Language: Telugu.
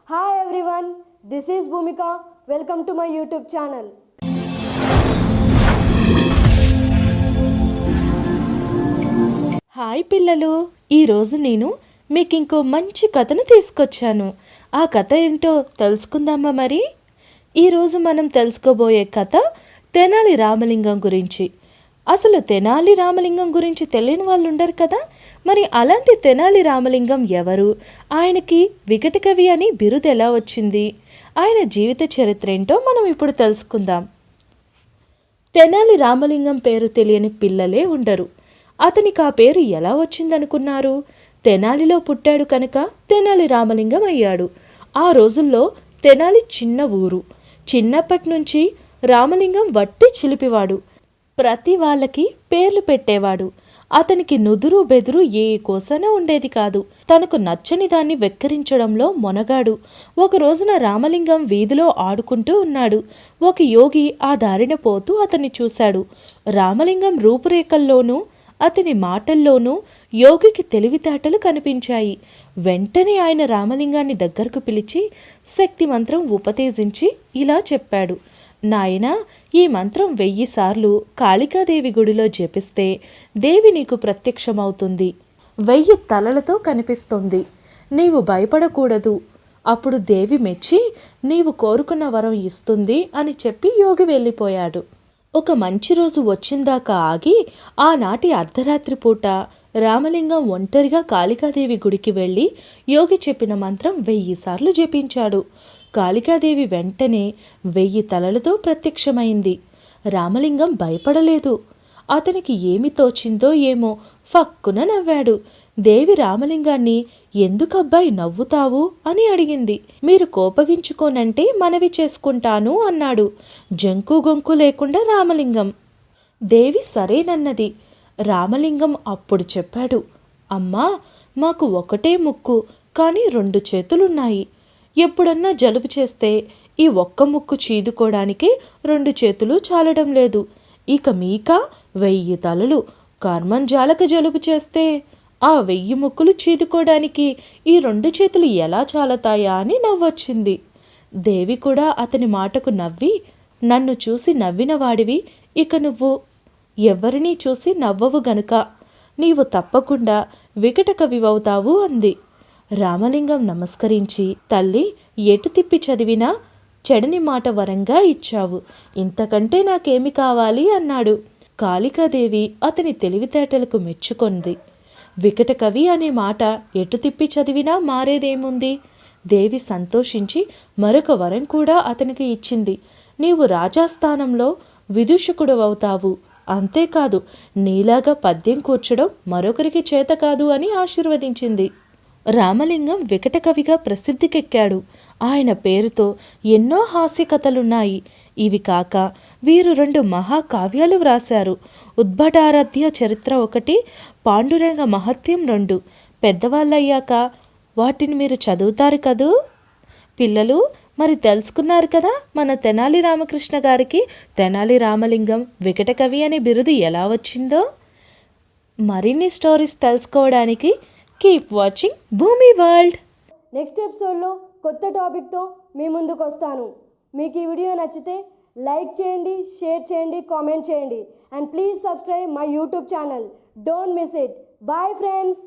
Hi everyone, this is Bhumika. Welcome to my YouTube channel. Hi పిల్లలు, ఈరోజు నేను మీకు ఇంకో మంచి కథను తీసుకొచ్చాను. ఆ కథ ఏంటో తెలుసుకుందామా? మరి ఈరోజు మనం తెలుసుకోబోయే కథ తెనాలి రామలింగం గురించి. అసలు తెనాలి రామలింగం గురించి తెలియని వాళ్ళు ఉండరు కదా. మరి అలాంటి తెనాలి రామలింగం ఎవరు, ఆయనకి వికట కవి అని బిరుదు ఎలా వచ్చింది, ఆయన జీవిత చరిత్ర ఏంటో మనం ఇప్పుడు తెలుసుకుందాం. తెనాలి రామలింగం పేరు తెలియని పిల్లలే ఉండరు. అతనికి ఆ పేరు ఎలా వచ్చిందనుకున్నారు? తెనాలిలో పుట్టాడు కనుక తెనాలి రామలింగం అయ్యాడు. ఆ రోజుల్లో తెనాలి చిన్న ఊరు. చిన్నప్పటి నుంచి రామలింగం వట్టి చిలిపివాడు. ప్రతి వాళ్ళకి పేర్లు పెట్టేవాడు. అతనికి నుదురు బెదురు ఏ కోసన ఉండేది కాదు. తనకు నచ్చని దాన్ని వెక్కిరించడంలో మొనగాడు. ఒక రోజున రామలింగం వీధిలో ఆడుకుంటూ ఉన్నాడు. ఒక యోగి ఆ దారిన పోతూ అతన్ని చూశాడు. రామలింగం రూపురేఖల్లోనూ అతని మాటల్లోనూ యోగికి తెలివితేటలు కనిపించాయి. వెంటనే ఆయన రామలింగాన్ని దగ్గరకు పిలిచి శక్తి మంత్రం ఉపదేశించి ఇలా చెప్పాడు. నాయనా, ఈ మంత్రం 1000 సార్లు కాళికాదేవి గుడిలో జపిస్తే దేవి నీకు ప్రత్యక్షమవుతుంది. 1000 తలలతో కనిపిస్తుంది. నీవు భయపడకూడదు. అప్పుడు దేవి మెచ్చి నీవు కోరుకున్న వరం ఇస్తుంది అని చెప్పి యోగి వెళ్ళిపోయాడు. ఒక మంచి రోజు వచ్చిందాకా ఆగి ఆనాటి అర్ధరాత్రి పూట రామలింగం ఒంటరిగా కాళికాదేవి గుడికి వెళ్ళి యోగి చెప్పిన మంత్రం 1000 సార్లు జపించాడు. కాళికాదేవి వెంటనే 1000 తలలతో ప్రత్యక్షమైంది. రామలింగం భయపడలేదు. అతనికి ఏమి తోచిందో ఏమో ఫక్కున నవ్వాడు. దేవి రామలింగాన్ని ఎందుకబ్బాయి నవ్వుతావు అని అడిగింది. మీరు కోపగించుకోనంటే మనవి చేసుకుంటాను అన్నాడు జంకు గొంకు లేకుండా రామలింగం. దేవి సరేనన్నది. రామలింగం అప్పుడు చెప్పాడు, అమ్మా, మాకు ఒకటే ముక్కు కానీ 2 చేతులున్నాయి. ఎప్పుడన్నా జలుబు చేస్తే ఈ ఒక్క ముక్కు చీదుకోవడానికి 2 చేతులు చాలడం లేదు. ఇక మీక 1000 తలలు. కర్మంజాలక జలుబు చేస్తే ఆ 1000 ముక్కులు చీదుకోవడానికి ఈ 2 చేతులు ఎలా చాలతాయా అని నవ్వొచ్చింది. దేవి కూడా అతని మాటకు నవ్వి, నన్ను చూసి నవ్విన వాడివి, ఇక నువ్వు ఎవరినీ చూసి నవ్వవు గనుక నీవు తప్పకుండా వికట కవివవుతావు అంది. రామలింగం నమస్కరించి, తల్లి, ఎటు తిప్పి చదివినా చెడని మాట వరంగా ఇచ్చావు. ఇంతకంటే నాకేమి కావాలి అన్నాడు. కాళికాదేవి అతని తెలివితేటలకు మెచ్చుకొంది. వికట కవి అనే మాట ఎటు తిప్పి చదివినా మారేదేముంది? దేవి సంతోషించి మరొక వరం కూడా అతనికి ఇచ్చింది. నీవు రాజాస్థానంలో విదూషకుడు అవుతావు. అంతేకాదు, నీలాగా పద్యం కూర్చడం మరొకరికి చేత కాదు అని ఆశీర్వదించింది. రామలింగం వికట కవిగా ప్రసిద్ధికెక్కాడు. ఆయన పేరుతో ఎన్నో హాస్య కథలున్నాయి. ఇవి కాక వీరు 2 మహాకావ్యాలు వ్రాశారు. ఉద్భటారాధ్య చరిత్ర 1, పాండురంగ మహత్యం 2. పెద్దవాళ్ళయ్యాక వాటిని మీరు చదువుతారు కదూ. పిల్లలు, మరి తెలుసుకున్నారు కదా మన తెనాలి రామకృష్ణ గారికి తెనాలి రామలింగం వికట కవి అనే బిరుదు ఎలా వచ్చిందో. మరిన్ని స్టోరీస్ తెలుసుకోవడానికి కీప్ వాచింగ్ భూమి వరల్డ్. నెక్స్ట్ ఎపిసోడ్లో కొత్త టాపిక్తో మీ ముందుకు వస్తాను. మీకు ఈ వీడియో నచ్చితే లైక్ చేయండి, షేర్ చేయండి, కామెంట్ చేయండి. And please subscribe my YouTube channel. Don't miss it. Bye friends.